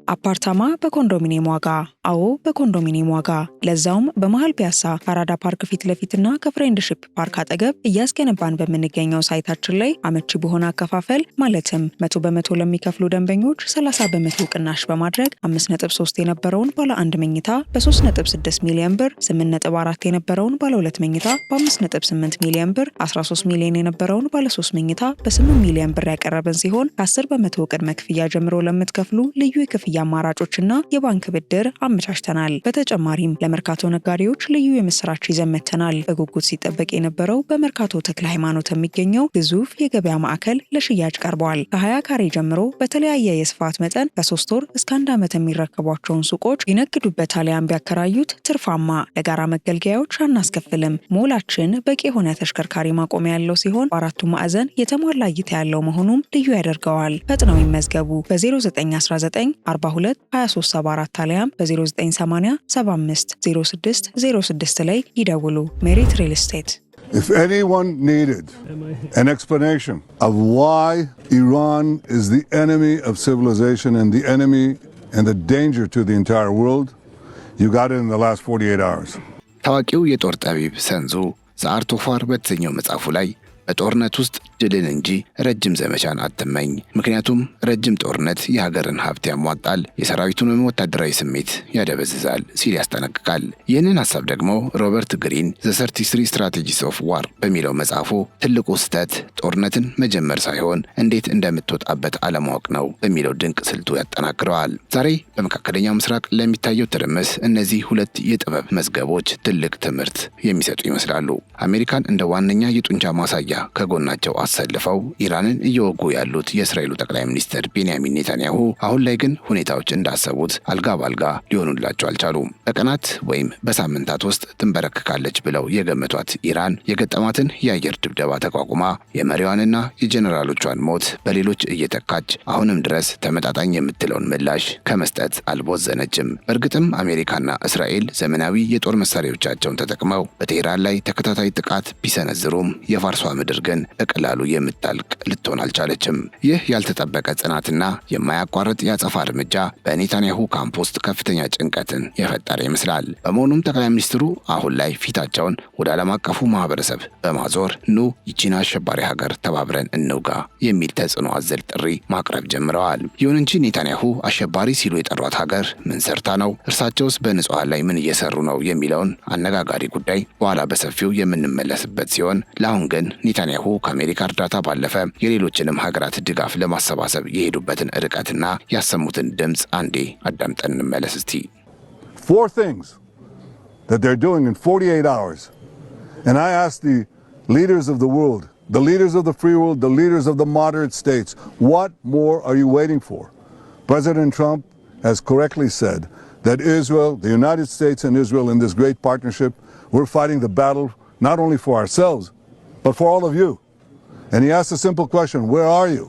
አፓርታማ በኮንዶሚኒየም ዋጋ። አዎ በኮንዶሚኒየም ዋጋ፣ ለዛውም በመሃል ፒያሳ ከአራዳ ፓርክ ፊት ለፊትና ከፍሬንድሺፕ ፓርክ አጠገብ እያስገነባን በምንገኘው ሳይታችን ላይ አመቺ በሆነ አከፋፈል ማለትም 100% ለሚከፍሉ ደንበኞች 30% ቅናሽ በማድረግ 5.3 የነበረውን ባለ 1 መኝታ በ3.6 ሚሊዮን ብር፣ 8.4 የነበረውን ባለ 2 መኝታ በ5.8 ሚሊዮን ብር፣ 13 ሚሊዮን የነበረውን ባለ 3 መኝታ በ8 ሚሊዮን ብር ያቀረበን ሲሆን ከ10% ቅድመ ክፍያ ጀምሮ ለምትከፍሉ ልዩ የክፍያ አማራጮችና የባንክ ብድር አመቻችተናል። በተጨማሪም ለመርካቶ ነጋዴዎች ልዩ የምስራች ይዘን መጥተናል። በጉጉት ሲጠበቅ የነበረው በመርካቶ ተክለ ሃይማኖት የሚገኘው ግዙፍ የገበያ ማዕከል ለሽያጭ ቀርቧል። ከ20 ካሬ ጀምሮ በተለያየ የስፋት መጠን ከ3 ወር እስከ 1 ዓመት የሚረከቧቸውን ሱቆች ይነግዱበት አሊያም ቢያከራዩት ትርፋማ። ለጋራ መገልገያዎች አናስከፍልም። ሞላችን በቂ የሆነ ተሽከርካሪ ማቆሚያ ያለው ሲሆን በአራቱ ማዕዘን የተሟላ እይታ ያለው መሆኑም ልዩ ያደርገዋል። ፈጥነው ይመዝገቡ። በ0919 42 2374 አሊያም በ0980 75 06 06 ላይ ይደውሉ። ሜሪት ሪል ስቴት። If anyone needed an explanation of why Iran is the enemy of civilization and the enemy and the danger to the entire world, you got it in the last 48 hours. ታዋቂው የጦር ጠቢብ ሰንዙ ዘአርት ኦፍ ዋር በተሰኘው መጽሐፉ ላይ በጦርነት ውስጥ ድልን እንጂ ረጅም ዘመቻን አትመኝ፣ ምክንያቱም ረጅም ጦርነት የሀገርን ሀብት ያሟጣል፣ የሰራዊቱንም ወታደራዊ ስሜት ያደበዝዛል ሲል ያስጠነቅቃል። ይህንን ሐሳብ ደግሞ ሮበርት ግሪን ዘ 33 ስትራቴጂስ ኦፍ ዋር በሚለው መጽሐፉ ትልቁ ስህተት ጦርነትን መጀመር ሳይሆን እንዴት እንደምትወጣበት አለማወቅ ነው በሚለው ድንቅ ስልቱ ያጠናክረዋል። ዛሬ በመካከለኛው ምስራቅ ለሚታየው ትርምስ እነዚህ ሁለት የጥበብ መዝገቦች ትልቅ ትምህርት የሚሰጡ ይመስላሉ። አሜሪካን እንደ ዋነኛ የጡንቻ ማሳያ ከጎናቸው አሰልፈው ኢራንን እየወጉ ያሉት የእስራኤሉ ጠቅላይ ሚኒስትር ቤንያሚን ኔታንያሁ አሁን ላይ ግን ሁኔታዎች እንዳሰቡት አልጋ ባልጋ ሊሆኑላቸው አልቻሉም። በቀናት ወይም በሳምንታት ውስጥ ትንበረከካለች ብለው የገመቷት ኢራን የገጠማትን የአየር ድብደባ ተቋቁማ የመሪዋንና የጀኔራሎቿን ሞት በሌሎች እየተካች አሁንም ድረስ ተመጣጣኝ የምትለውን ምላሽ ከመስጠት አልቦዘነችም። በእርግጥም አሜሪካና እስራኤል ዘመናዊ የጦር መሳሪያዎቻቸውን ተጠቅመው በቴህራን ላይ ተከታታይ ጥቃት ቢሰነዝሩም የፋርሷ ምድር ግን በቀላሉ የምታልቅ ልትሆን አልቻለችም። ይህ ያልተጠበቀ ጽናትና የማያቋርጥ የአጸፋ እርምጃ በኔታንያሁ ካምፕ ውስጥ ከፍተኛ ጭንቀትን የፈጠረ ይመስላል። በመሆኑም ጠቅላይ ሚኒስትሩ አሁን ላይ ፊታቸውን ወደ ዓለም አቀፉ ማህበረሰብ በማዞር ኑ ይቺን አሸባሪ ሀገር ተባብረን እንውጋ የሚል ተጽዕኖ አዘል ጥሪ ማቅረብ ጀምረዋል። ይሁን እንጂ ኔታንያሁ አሸባሪ ሲሉ የጠሯት ሀገር ምን ሰርታ ነው? እርሳቸውስ በንጹሐን ላይ ምን እየሰሩ ነው? የሚለውን አነጋጋሪ ጉዳይ በኋላ በሰፊው የምንመለስበት ሲሆን ለአሁን ግን ኔታንያሁ ከአሜሪካ እርዳታ ባለፈ የሌሎችንም ሀገራት ድጋፍ ለማሰባሰብ የሄዱበትን ርቀትና ያሰሙትን ድምፅ አንዴ አዳምጠን እንመለስ እስቲ። 4 things that they're doing in 48 hours. And I ask the leaders of the world, the leaders of the free world, the leaders of the moderate states, what more are you waiting for? President Trump has correctly said that Israel, the United States and Israel in this great partnership, we're fighting the battle not only for ourselves, but for all of you. And he asked a simple question, where are you?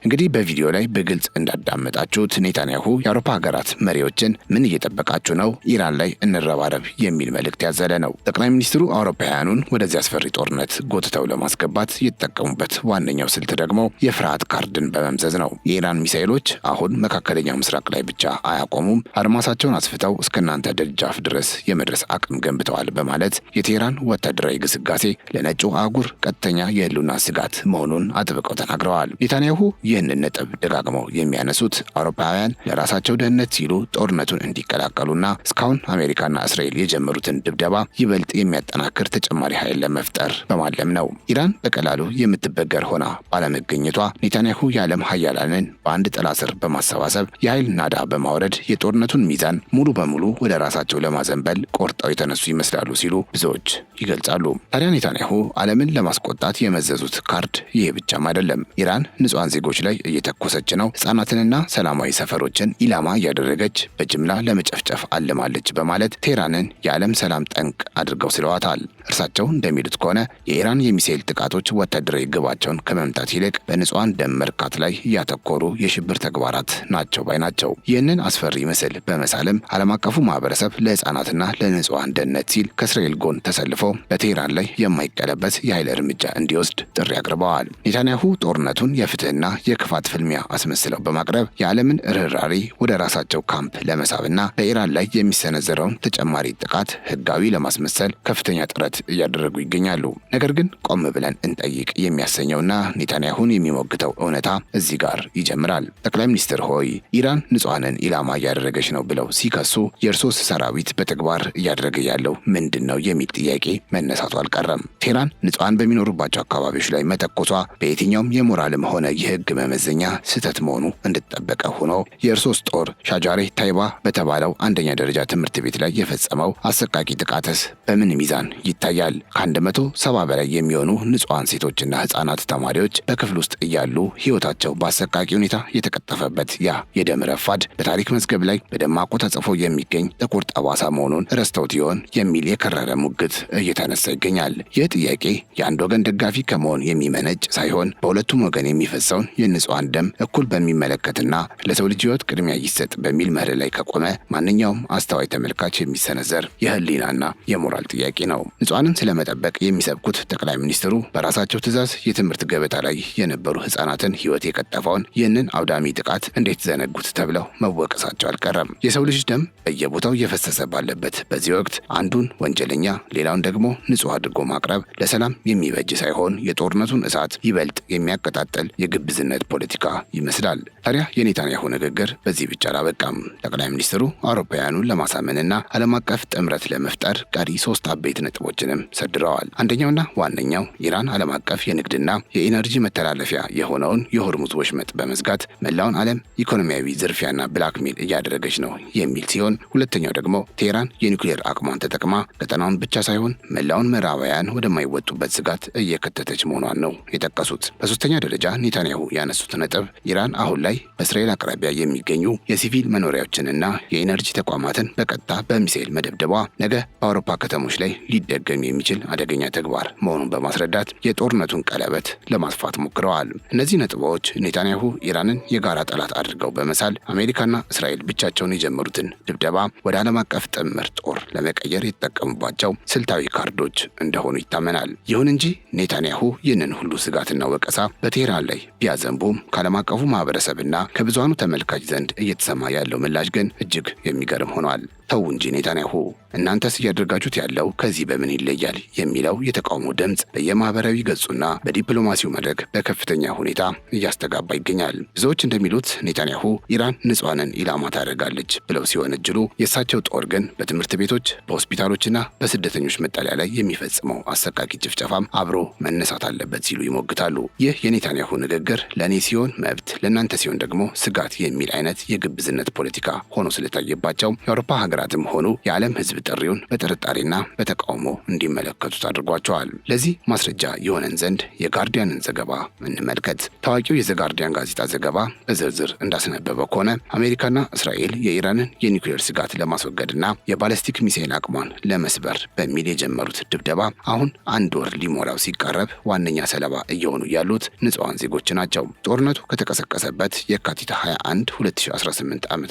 እንግዲህ በቪዲዮ ላይ በግልጽ እንዳዳመጣችሁት ኔታንያሁ የአውሮፓ ሀገራት መሪዎችን ምን እየጠበቃችሁ ነው? ኢራን ላይ እንረባረብ የሚል መልእክት ያዘለ ነው። ጠቅላይ ሚኒስትሩ አውሮፓውያኑን ወደዚህ አስፈሪ ጦርነት ጎትተው ለማስገባት የተጠቀሙበት ዋነኛው ስልት ደግሞ የፍርሃት ካርድን በመምዘዝ ነው። የኢራን ሚሳኤሎች አሁን መካከለኛው ምስራቅ ላይ ብቻ አያቆሙም፣ አድማሳቸውን አስፍተው እስከ እናንተ ደጃፍ ድረስ የመድረስ አቅም ገንብተዋል በማለት የቴህራን ወታደራዊ ግስጋሴ ለነጩ አህጉር ቀጥተኛ የህልውና ስጋት መሆኑን አጥብቀው ተናግረዋል። ኔታንያሁ ይህንን ነጥብ ደጋግመው የሚያነሱት አውሮፓውያን ለራሳቸው ደህንነት ሲሉ ጦርነቱን እንዲቀላቀሉና እስካሁን አሜሪካና እስራኤል የጀመሩትን ድብደባ ይበልጥ የሚያጠናክር ተጨማሪ ኃይል ለመፍጠር በማለም ነው። ኢራን በቀላሉ የምትበገር ሆና ባለመገኘቷ ኔታንያሁ የዓለም ሀያላንን በአንድ ጥላ ስር በማሰባሰብ የኃይል ናዳ በማውረድ የጦርነቱን ሚዛን ሙሉ በሙሉ ወደ ራሳቸው ለማዘንበል ቆርጠው የተነሱ ይመስላሉ ሲሉ ብዙዎች ይገልጻሉ። ታዲያ ኔታንያሁ ዓለምን ለማስቆጣት የመዘዙት ካርድ ይሄ ብቻም አይደለም። ኢራን ንጹሃን ዜጎች ላይ እየተኮሰች ነው፣ ህጻናትንና ሰላማዊ ሰፈሮችን ኢላማ እያደረገች በጅምላ ለመጨፍጨፍ አልማለች በማለት ቴህራንን የዓለም ሰላም ጠንቅ አድርገው ስለዋታል። እርሳቸው እንደሚሉት ከሆነ የኢራን የሚሳኤል ጥቃቶች ወታደራዊ ግባቸውን ከመምታት ይልቅ በንጹሃን ደም መርካት ላይ ያተኮሩ የሽብር ተግባራት ናቸው ባይ ናቸው። ይህንን አስፈሪ ምስል በመሳለም ዓለም አቀፉ ማህበረሰብ ለህጻናትና ለንጹሃን ደህንነት ሲል ከእስራኤል ጎን ተሰልፎ በቴህራን ላይ የማይቀለበስ የኃይል እርምጃ እንዲወስድ ጥሪ አቅርበዋል። ኔታንያሁ ጦርነቱን የፍትህና የክፋት ፍልሚያ አስመስለው በማቅረብ የዓለምን ርኅራኄ ወደ ራሳቸው ካምፕ ለመሳብና በኢራን ላይ የሚሰነዘረውን ተጨማሪ ጥቃት ህጋዊ ለማስመሰል ከፍተኛ ጥረት እያደረጉ ይገኛሉ። ነገር ግን ቆም ብለን እንጠይቅ የሚያሰኘውና ኔታንያሁን የሚሞግተው እውነታ እዚህ ጋር ይጀምራል። ጠቅላይ ሚኒስትር ሆይ ኢራን ንጹሐንን ኢላማ እያደረገች ነው ብለው ሲከሱ የእርሶስ ሰራዊት በተግባር እያደረገ ያለው ምንድን ነው የሚል ጥያቄ መነሳቱ አልቀረም። ቴህራን ንጹሐን በሚኖሩባቸው አካባቢዎች ላይ መተኮሷ በየትኛውም የሞራልም ሆነ የህግ መመዘኛ ስህተት መሆኑ እንደተጠበቀ ሆኖ የእርሶስ ጦር ሻጃሬ ታይባ በተባለው አንደኛ ደረጃ ትምህርት ቤት ላይ የፈጸመው አሰቃቂ ጥቃትስ በምን ሚዛን ይታያል? ከ170 በላይ የሚሆኑ ንጹሐን ሴቶችና ህጻናት ተማሪዎች በክፍል ውስጥ እያሉ ህይወታቸው በአሰቃቂ ሁኔታ የተቀጠፈበት ያ የደም ረፋድ በታሪክ መዝገብ ላይ በደማቁ ተጽፎ የሚገኝ ጥቁር ጠባሳ መሆኑን ረስተውት ይሆን የሚል የከረረ ሙግት እየተነሳ ይገኛል። ይህ ጥያቄ የአንድ ወገን ደጋፊ ከመሆን የሚመነጭ ሳይሆን በሁለቱም ወገን የሚፈሰውን የንጹሐን ደም እኩል በሚመለከትና ለሰው ልጅ ህይወት ቅድሚያ ይሰጥ በሚል መርህ ላይ ከቆመ ማንኛውም አስተዋይ ተመልካች የሚሰነዘር የህሊናና የሞራል ጥያቄ ነው። ንጹሐንን ስለመጠበቅ የሚሰብኩት ጠቅላይ ሚኒስትሩ በራሳቸው ትዕዛዝ የትምህርት ገበታ ላይ የነበሩ ህጻናትን ህይወት የቀጠፈውን ይህንን አውዳሚ ጥቃት እንዴት ዘነጉት ተብለው መወቀሳቸው አልቀረም። የሰው ልጅ ደም በየቦታው እየፈሰሰ ባለበት በዚህ ወቅት አንዱን ወንጀለኛ ሌላውን ደግሞ ንጹህ አድርጎ ማቅረብ ለሰላም የሚበጅ ሳይሆን የጦርነቱን እሳት ይበልጥ የሚያቀጣጥል የግብዝነት ፖለቲካ ይመስላል። ታዲያ የኔታንያሁ ንግግር በዚህ ብቻ አላበቃም። ጠቅላይ ሚኒስትሩ አውሮፓውያኑን ለማሳመንና ዓለም አቀፍ ጥምረት ለመፍጠር ቀሪ 3 አበይት ነጥቦችንም ሰድረዋል። አንደኛውና ዋነኛው ኢራን ዓለም አቀፍ የንግድና የኢነርጂ መተላለፊያ የሆነውን የሆርሙዝ ወሽመጥ በመዝጋት መላውን ዓለም ኢኮኖሚያዊ ዝርፊያና ብላክሜል እያደረገች ነው የሚል ሲሆን፣ ሁለተኛው ደግሞ ቴህራን የኒውክሌር አቅሟን ተጠቅማ ቀጠናውን ብቻ ሳይሆን መላውን ምዕራባውያን ወደማይወጡበት ስጋት እየከተተች መሆኗን ነው የጠቀሱት። በሶስተኛ ደረጃ ኔታንያሁ ያነሱት ነጥብ ኢራን አሁን ላይ በእስራኤል አቅራቢያ የሚገኙ የሲቪል መኖሪያዎችንና የኢነርጂ ተቋማትን በቀጥታ በሚሳኤል መደብደቧ ነገ በአውሮፓ ከተሞች ላይ ሊደገም የሚችል አደገኛ ተግባር መሆኑን በማስረዳት የጦርነቱን ቀለበት ለማስፋት ሞክረዋል። እነዚህ ነጥቦች ኔታንያሁ ኢራንን የጋራ ጠላት አድርገው በመሳል አሜሪካና እስራኤል ብቻቸውን የጀመሩትን ድብደባ ወደ ዓለም አቀፍ ጥምር ጦር ለመቀየር የተጠቀሙባቸው ስልታዊ ካርዶች እንደሆኑ ይታመናል። ይሁን እንጂ ኔታንያሁ ይህንን ሁሉ ስጋትና ወቀሳ በቴህራን ላይ ቢያዘንቡም ከዓለም አቀፉ ማህበረሰብና ከብዙሃኑ ተመልካች ዘንድ እየተሰማ ያለው ምላሽ ግን እጅግ የሚገርም ሆኗል። ተው እንጂ ኔታንያሁ፣ እናንተስ እያደረጋችሁት ያለው ከዚህ በምን ይለያል የሚለው የተቃውሞ ድምፅ በየማህበራዊ ገጹና በዲፕሎማሲው መድረክ በከፍተኛ ሁኔታ እያስተጋባ ይገኛል። ብዙዎች እንደሚሉት ኔታንያሁ ኢራን ንጹሐንን ኢላማ ታደርጋለች ብለው ሲወነጅሉ፣ የእሳቸው ጦር ግን በትምህርት ቤቶች፣ በሆስፒታሎችና በስደተኞች መጠለያ ላይ የሚፈጽመው አሰቃቂ ጭፍጨፋም አብሮ መነሳት አለበት ሲሉ ይሞግታሉ። ይህ የኔታንያሁ ንግግር ለእኔ ሲሆን መብት፣ ለእናንተ ሲሆን ደግሞ ስጋት የሚል አይነት የግብዝነት ፖለቲካ ሆኖ ስለታየባቸው የአውሮፓ ሀገራትም ሆኑ የዓለም ህዝብ ጥሪውን በጥርጣሬና በተቃውሞ እንዲመለከቱት አድርጓቸዋል። ለዚህ ማስረጃ የሆነን ዘንድ የጋርዲያንን ዘገባ እንመልከት። ታዋቂው የዘጋርዲያን ጋዜጣ ዘገባ በዝርዝር እንዳስነበበው ከሆነ አሜሪካና እስራኤል የኢራንን የኒውክሌር ስጋት ለማስወገድና የባለስቲክ ሚሳኤል አቅሟን ለመስበር በሚል የጀመሩት ድብደባ አሁን 1 ወር ሊሞላው ሲቃረብ ዋነኛ ሰለባ እየሆኑ ያሉት ንጹሐን ዜጎች ናቸው። ጦርነቱ ከተቀሰቀሰበት የካቲት 21 2018 ዓ.ም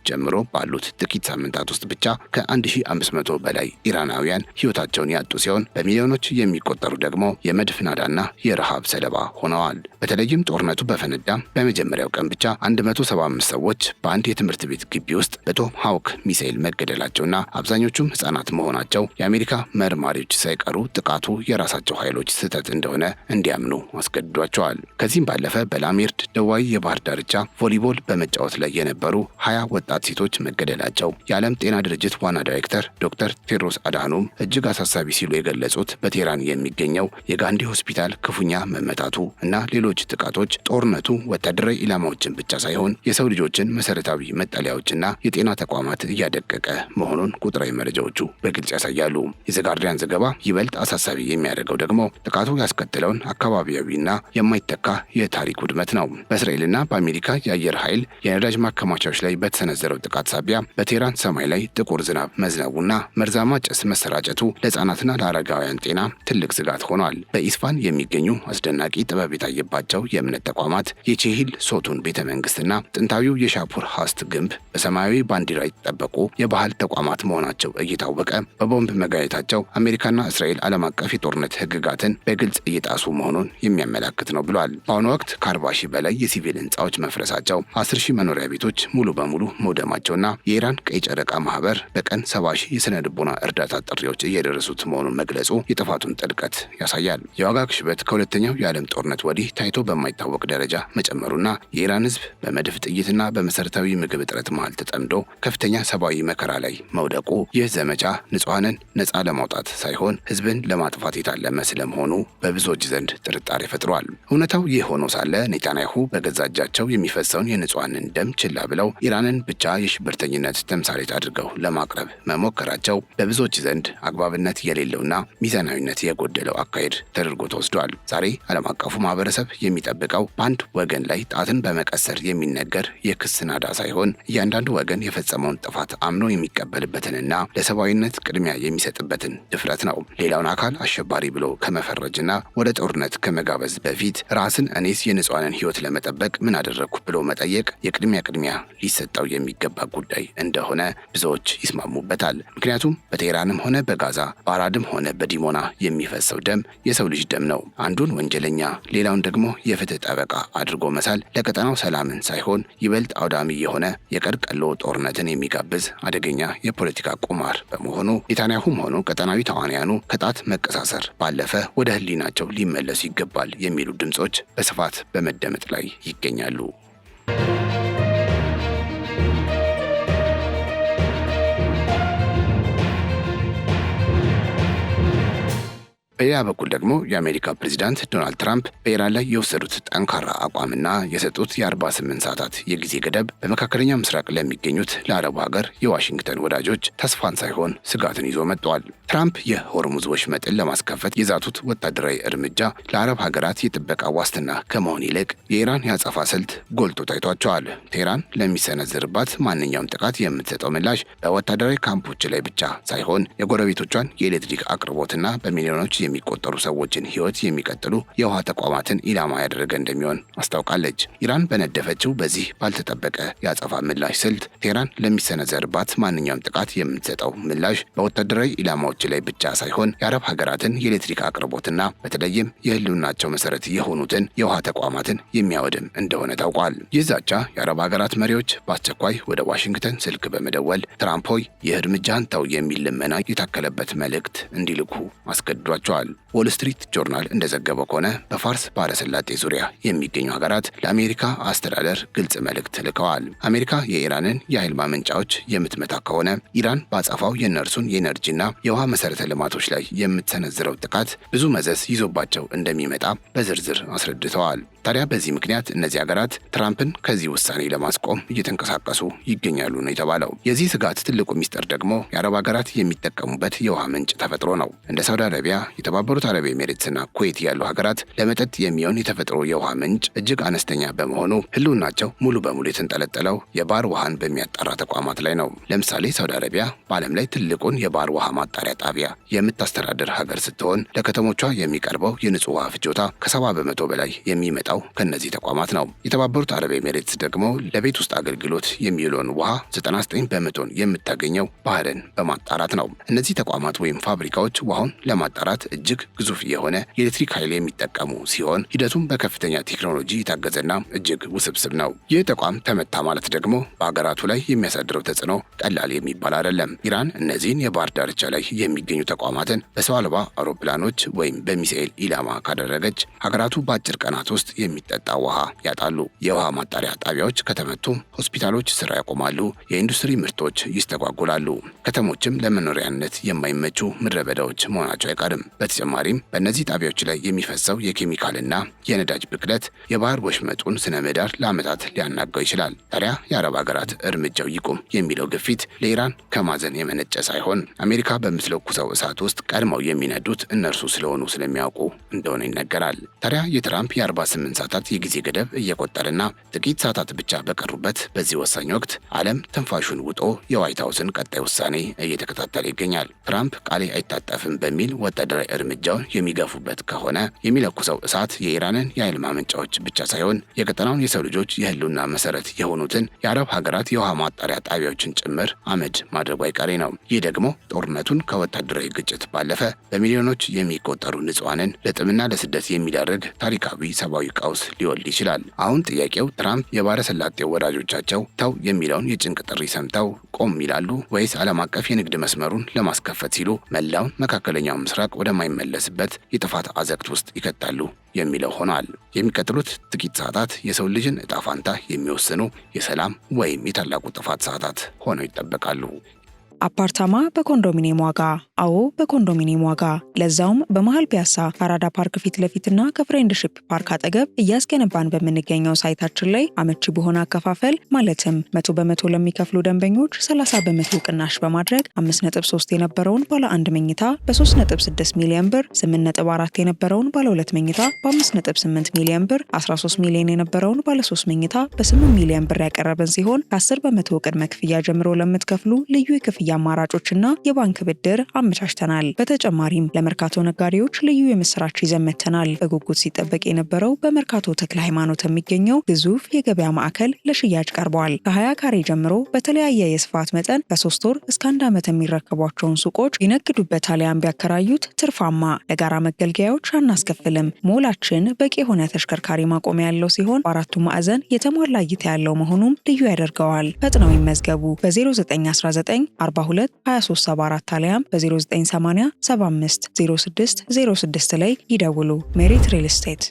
ጀምሮ ባሉት ጥቂት ሳምንታት ውስጥ ብቻ ከ1500 በላይ ኢራናውያን ህይወታቸውን ያጡ ሲሆን በሚሊዮኖች የሚቆጠሩ ደግሞ የመድፍ ናዳና የረሃብ ሰለባ ሆነዋል። በተለይም ጦርነቱ በፈነዳ በመጀመሪያው ቀን ብቻ 175 ሰዎች በአንድ የትምህርት ቤት ግቢ ውስጥ በቶም ሃውክ ሚሳኤል መገደላቸውና አብዛኞቹም ህጻናት መሆናቸው የአሜሪካ መርማሪዎች ሳይቀሩ ጥቃቱ የራሳቸው ኃይሎች ስህተት እንደሆነ እንዲያምኑ አስገድዷቸዋል። ከዚህም ባለፈ በላሜርድ ደቡባዊ የባህር ዳርቻ ቮሊቦል በመጫወት ላይ የነበሩ 20 ወጣት ሴቶች መገደላቸው የዓለም ጤና ድርጅት ዋና ዳይሬክተር ዶክተር ቴድሮስ አድሃኖም እጅግ አሳሳቢ ሲሉ የገለጹት በቴህራን የሚገኘው የጋንዲ ሆስፒታል ክፉኛ መመታቱ እና ሌሎች ጥቃቶች ጦርነቱ ወታደራዊ ኢላማዎችን ብቻ ሳይሆን የሰው ልጆችን መሰረታዊ መጠለያዎችና የጤና ተቋማት እያደቀቀ መሆኑን ቁጥራዊ መረጃዎቹ በግልጽ ያሳያሉ። የዘጋርዲያን ዘገባ ይበልጥ አሳሳቢ የሚያደርገው ደግሞ ጥቃቱ ያስከተለውን አካባቢያዊና የማይተካ የታሪክ ውድመት ነው። በእስራኤልና በአሜሪካ የአየር ኃይል የነዳጅ ማከማቻዎች ላይ በተሰነዘረው ጥቃት ሳቢያ በቴህራን ሰማይ ላይ ጥቁር ዝናብ መዝነቡ መሰባሰቡና መርዛማ ጭስ መሰራጨቱ ለሕፃናትና ለአረጋውያን ጤና ትልቅ ስጋት ሆኗል። በኢስፋን የሚገኙ አስደናቂ ጥበብ የታየባቸው የእምነት ተቋማት የቼሂል ሶቱን ቤተ መንግስትና ጥንታዊው የሻፑር ሀስት ግንብ በሰማያዊ ባንዲራ የተጠበቁ የባህል ተቋማት መሆናቸው እየታወቀ በቦምብ መጋየታቸው አሜሪካና እስራኤል ዓለም አቀፍ የጦርነት ሕግጋትን በግልጽ እየጣሱ መሆኑን የሚያመላክት ነው ብሏል። በአሁኑ ወቅት ከ40 ሺህ በላይ የሲቪል ህንፃዎች መፍረሳቸው፣ 10 ሺህ መኖሪያ ቤቶች ሙሉ በሙሉ መውደማቸውና የኢራን ቀይ ጨረቃ ማህበር በቀን 70 ሺህ የስነ ልቦና እርዳታ ጥሪዎች እየደረሱት መሆኑን መግለጹ የጥፋቱን ጥልቀት ያሳያል። የዋጋ ግሽበት ከሁለተኛው የዓለም ጦርነት ወዲህ ታይቶ በማይታወቅ ደረጃ መጨመሩና የኢራን ህዝብ በመድፍ ጥይትና በመሰረታዊ ምግብ እጥረት መሃል ተጠምዶ ከፍተኛ ሰብአዊ መከራ ላይ መውደቁ ይህ ዘመቻ ንጹሐንን ነፃ ለማውጣት ሳይሆን ህዝብን ለማጥፋት የታለመ ስለመሆኑ በብዙዎች ዘንድ ጥርጣሬ ፈጥሯል። እውነታው ይህ ሆኖ ሳለ ኔታንያሁ በገዛ እጃቸው የሚፈሰውን የንጹሐንን ደም ችላ ብለው ኢራንን ብቻ የሽብርተኝነት ተምሳሌት አድርገው ለማቅረብ መሞከራቸው በብዙዎች ዘንድ አግባብነት የሌለውና ሚዛናዊነት የጎደለው አካሄድ ተደርጎ ተወስዷል። ዛሬ ዓለም አቀፉ ማህበረሰብ የሚጠብቀው በአንድ ወገን ላይ ጣትን በመቀሰር የሚነገር የክስ ናዳ ሳይሆን እያንዳንዱ ወገን የፈጸመውን ጥፋት አምኖ የሚቀበልበትንና ለሰብአዊነት ቅድሚያ የሚሰጥበትን ድፍረት ነው። ሌላውን አካል አሸባሪ ብሎ ከመፈረጅና ወደ ጦርነት ከመጋበዝ በፊት ራስን እኔስ የንጹሐንን ህይወት ለመጠበቅ ምን አደረግኩ ብሎ መጠየቅ የቅድሚያ ሊሰጠው የሚገባ ጉዳይ እንደሆነ ብዙዎች ይስማሙበታል። ምክንያቱም በቴህራንም ሆነ በጋዛ በአራድም ሆነ በዲሞና የሚፈሰው ደም የሰው ልጅ ደም ነው። አንዱን ወንጀለኛ ሌላውን ደግሞ የፍትህ ጠበቃ አድርጎ መሳል ለቀጠናው ሰላምን ሳይሆን ይበልጥ አውዳሚ የሆነ የቀርቀሎ ጦርነትን የሚጋብዝ አደገኛ የፖለቲካ ቁማር በመሆኑ ኔታንያሁም ሆኑ ቀጠናዊ ተዋንያኑ ከጣት መቀሳሰር ባለፈ ወደ ህሊናቸው ሊመለሱ ይገባል የሚሉ ድምጾች በስፋት በመደመጥ ላይ ይገኛሉ። በሌላ በኩል ደግሞ የአሜሪካ ፕሬዝዳንት ዶናልድ ትራምፕ በኢራን ላይ የወሰዱት ጠንካራ አቋምና የሰጡት የ48 ሰዓታት የጊዜ ገደብ በመካከለኛ ምስራቅ ለሚገኙት ለአረቡ ሀገር የዋሽንግተን ወዳጆች ተስፋን ሳይሆን ስጋትን ይዞ መጥቷል። ትራምፕ የሆርሙዝ ወሽመጥን ለማስከፈት የዛቱት ወታደራዊ እርምጃ ለአረብ ሀገራት የጥበቃ ዋስትና ከመሆን ይልቅ የኢራን የአጸፋ ስልት ጎልቶ ታይቷቸዋል። ቴህራን ለሚሰነዝርባት ማንኛውም ጥቃት የምትሰጠው ምላሽ በወታደራዊ ካምፖች ላይ ብቻ ሳይሆን የጎረቤቶቿን የኤሌክትሪክ አቅርቦትና በሚሊዮኖች የሚቆጠሩ ሰዎችን ህይወት የሚቀጥሉ የውሃ ተቋማትን ኢላማ ያደረገ እንደሚሆን አስታውቃለች። ኢራን በነደፈችው በዚህ ባልተጠበቀ የአጸፋ ምላሽ ስልት ቴህራን ለሚሰነዘርባት ማንኛውም ጥቃት የምትሰጠው ምላሽ በወታደራዊ ኢላማዎች ላይ ብቻ ሳይሆን የአረብ ሀገራትን የኤሌክትሪክ አቅርቦትና በተለይም የህልውናቸው መሰረት የሆኑትን የውሃ ተቋማትን የሚያወድም እንደሆነ ታውቋል። ይህ ዛቻ የአረብ ሀገራት መሪዎች በአስቸኳይ ወደ ዋሽንግተን ስልክ በመደወል ትራምፕ ሆይ ይህ እርምጃን ተው የሚል ልመና የታከለበት መልእክት እንዲልኩ አስገድዷቸዋል። ዎል ስትሪት ጆርናል እንደዘገበው ከሆነ በፋርስ ባህረ ሰላጤ ዙሪያ የሚገኙ ሀገራት ለአሜሪካ አስተዳደር ግልጽ መልእክት ልከዋል። አሜሪካ የኢራንን የኃይል ማመንጫዎች የምትመታ ከሆነ ኢራን በአጸፋው የእነርሱን የኤነርጂና የውሃ መሰረተ ልማቶች ላይ የምትሰነዝረው ጥቃት ብዙ መዘዝ ይዞባቸው እንደሚመጣ በዝርዝር አስረድተዋል። ታዲያ በዚህ ምክንያት እነዚህ ሀገራት ትራምፕን ከዚህ ውሳኔ ለማስቆም እየተንቀሳቀሱ ይገኛሉ ነው የተባለው። የዚህ ስጋት ትልቁ ሚስጥር ደግሞ የአረብ ሀገራት የሚጠቀሙበት የውሃ ምንጭ ተፈጥሮ ነው። እንደ ሳውዲ አረቢያ፣ የተባበሩት አረብ ኤሚሬትስና ኩዌት ያሉ ሀገራት ለመጠጥ የሚሆን የተፈጥሮ የውሃ ምንጭ እጅግ አነስተኛ በመሆኑ ህልውናቸው ሙሉ በሙሉ የተንጠለጠለው የባህር ውሃን በሚያጣራ ተቋማት ላይ ነው። ለምሳሌ ሳውዲ አረቢያ በዓለም ላይ ትልቁን የባህር ውሃ ማጣሪያ ጣቢያ የምታስተዳድር ሀገር ስትሆን ለከተሞቿ የሚቀርበው የንጹህ ውሃ ፍጆታ ከ70 በመቶ በላይ የሚመጣው ከነዚህ ተቋማት ነው። የተባበሩት አረብ ኤሚሬትስ ደግሞ ለቤት ውስጥ አገልግሎት የሚውለውን ውሃ 99 በመቶን የምታገኘው ባህርን በማጣራት ነው። እነዚህ ተቋማት ወይም ፋብሪካዎች ውሃውን ለማጣራት እጅግ ግዙፍ የሆነ የኤሌክትሪክ ኃይል የሚጠቀሙ ሲሆን ሂደቱም በከፍተኛ ቴክኖሎጂ የታገዘና እጅግ ውስብስብ ነው። ይህ ተቋም ተመታ ማለት ደግሞ በሀገራቱ ላይ የሚያሳድረው ተጽዕኖ ቀላል የሚባል አይደለም። ኢራን እነዚህን የባህር ዳርቻ ላይ የሚገኙ ተቋማትን በሰው አልባ አውሮፕላኖች ወይም በሚሳኤል ኢላማ ካደረገች ሀገራቱ በአጭር ቀናት ውስጥ የሚጠጣ ውሃ ያጣሉ። የውሃ ማጣሪያ ጣቢያዎች ከተመቱ ሆስፒታሎች ስራ ያቆማሉ፣ የኢንዱስትሪ ምርቶች ይስተጓጎላሉ፣ ከተሞችም ለመኖሪያነት የማይመቹ ምድረ በዳዎች መሆናቸው አይቀርም። በተጨማሪም በእነዚህ ጣቢያዎች ላይ የሚፈሰው የኬሚካልና የነዳጅ ብክለት የባህር ወሽመጡን ስነ ምህዳር ለዓመታት ሊያናጋው ይችላል። ታዲያ የአረብ ሀገራት እርምጃው ይቁም የሚለው ግፊት ለኢራን ከማዘን የመነጨ ሳይሆን አሜሪካ በምትለኩሰው እሳት ውስጥ ቀድመው የሚነዱት እነርሱ ስለሆኑ ስለሚያውቁ እንደሆነ ይነገራል። ታዲያ የትራምፕ የ48 ሰዓታት የጊዜ ገደብ እየቆጠረና ጥቂት ሰዓታት ብቻ በቀሩበት በዚህ ወሳኝ ወቅት ዓለም ትንፋሹን ውጦ የዋይት ሀውስን ቀጣይ ውሳኔ እየተከታተለ ይገኛል። ትራምፕ ቃሌ አይታጠፍም በሚል ወታደራዊ እርምጃውን የሚገፉበት ከሆነ የሚለኩሰው እሳት የኢራንን የኃይል ማመንጫዎች ብቻ ሳይሆን የቀጠናውን የሰው ልጆች የህልውና መሰረት የሆኑትን የአረብ ሀገራት የውሃ ማጣሪያ ጣቢያዎችን ጭምር አመድ ማድረጉ አይቀሬ ነው። ይህ ደግሞ ጦርነቱን ከወታደራዊ ግጭት ባለፈ በሚሊዮኖች የሚቆጠሩ ንጹሃንን ለጥምና ለስደት የሚዳርግ ታሪካዊ ሰብአዊ ቀውስ ሊወልድ ይችላል። አሁን ጥያቄው ትራምፕ የባሕረ ሰላጤው ወዳጆቻቸው ተው የሚለውን የጭንቅ ጥሪ ሰምተው ቆም ይላሉ ወይስ ዓለም አቀፍ የንግድ መስመሩን ለማስከፈት ሲሉ መላውን መካከለኛው ምስራቅ ወደማይመለስበት የጥፋት አዘቅት ውስጥ ይከታሉ የሚለው ሆኗል። የሚቀጥሉት ጥቂት ሰዓታት የሰው ልጅን ዕጣ ፋንታ የሚወስኑ የሰላም ወይም የታላቁ ጥፋት ሰዓታት ሆነው ይጠበቃሉ። አፓርታማ በኮንዶሚኒየም ዋጋ። አዎ በኮንዶሚኒየም ዋጋ፣ ለዛውም በመሃል ፒያሳ ከአራዳ ፓርክ ፊት ለፊትና ከፍሬንድሺፕ ፓርክ አጠገብ እያስገነባን በምንገኘው ሳይታችን ላይ አመቺ በሆነ አከፋፈል ማለትም 100% ለሚከፍሉ ደንበኞች 30% ቅናሽ በማድረግ 5.3 የነበረውን ባለ 1 መኝታ በ3.6 ሚሊዮን ብር፣ 8.4 የነበረውን ባለ 2 መኝታ በ5.8 ሚሊዮን ብር፣ 13 ሚሊዮን የነበረውን ባለ 3 መኝታ በ8 ሚሊዮን ብር ያቀረበን ሲሆን ከ10% ቅድመ ክፍያ ጀምሮ ለምትከፍሉ ልዩ የክፍያ አማራጮችና የባንክ ብድር አመቻችተናል። በተጨማሪም ለመርካቶ ነጋዴዎች ልዩ የምስራች ይዘን መጥተናል። በጉጉት ሲጠበቅ የነበረው በመርካቶ ተክለ ሃይማኖት የሚገኘው ግዙፍ የገበያ ማዕከል ለሽያጭ ቀርቧል። ከ20 ካሬ ጀምሮ በተለያየ የስፋት መጠን ከ3 ወር እስከ 1 ዓመት የሚረከቧቸውን ሱቆች ይነግዱበት አሊያም ቢያከራዩት ትርፋማ። ለጋራ መገልገያዎች አናስከፍልም። ሞላችን በቂ የሆነ ተሽከርካሪ ማቆሚያ ያለው ሲሆን በአራቱ ማዕዘን የተሟላ እይታ ያለው መሆኑም ልዩ ያደርገዋል። ፈጥነው ይመዝገቡ። በ0919 42 2374 አሊያም በ0980 75 06 06 ላይ ይደውሉ። ሜሪት ሪል ስቴት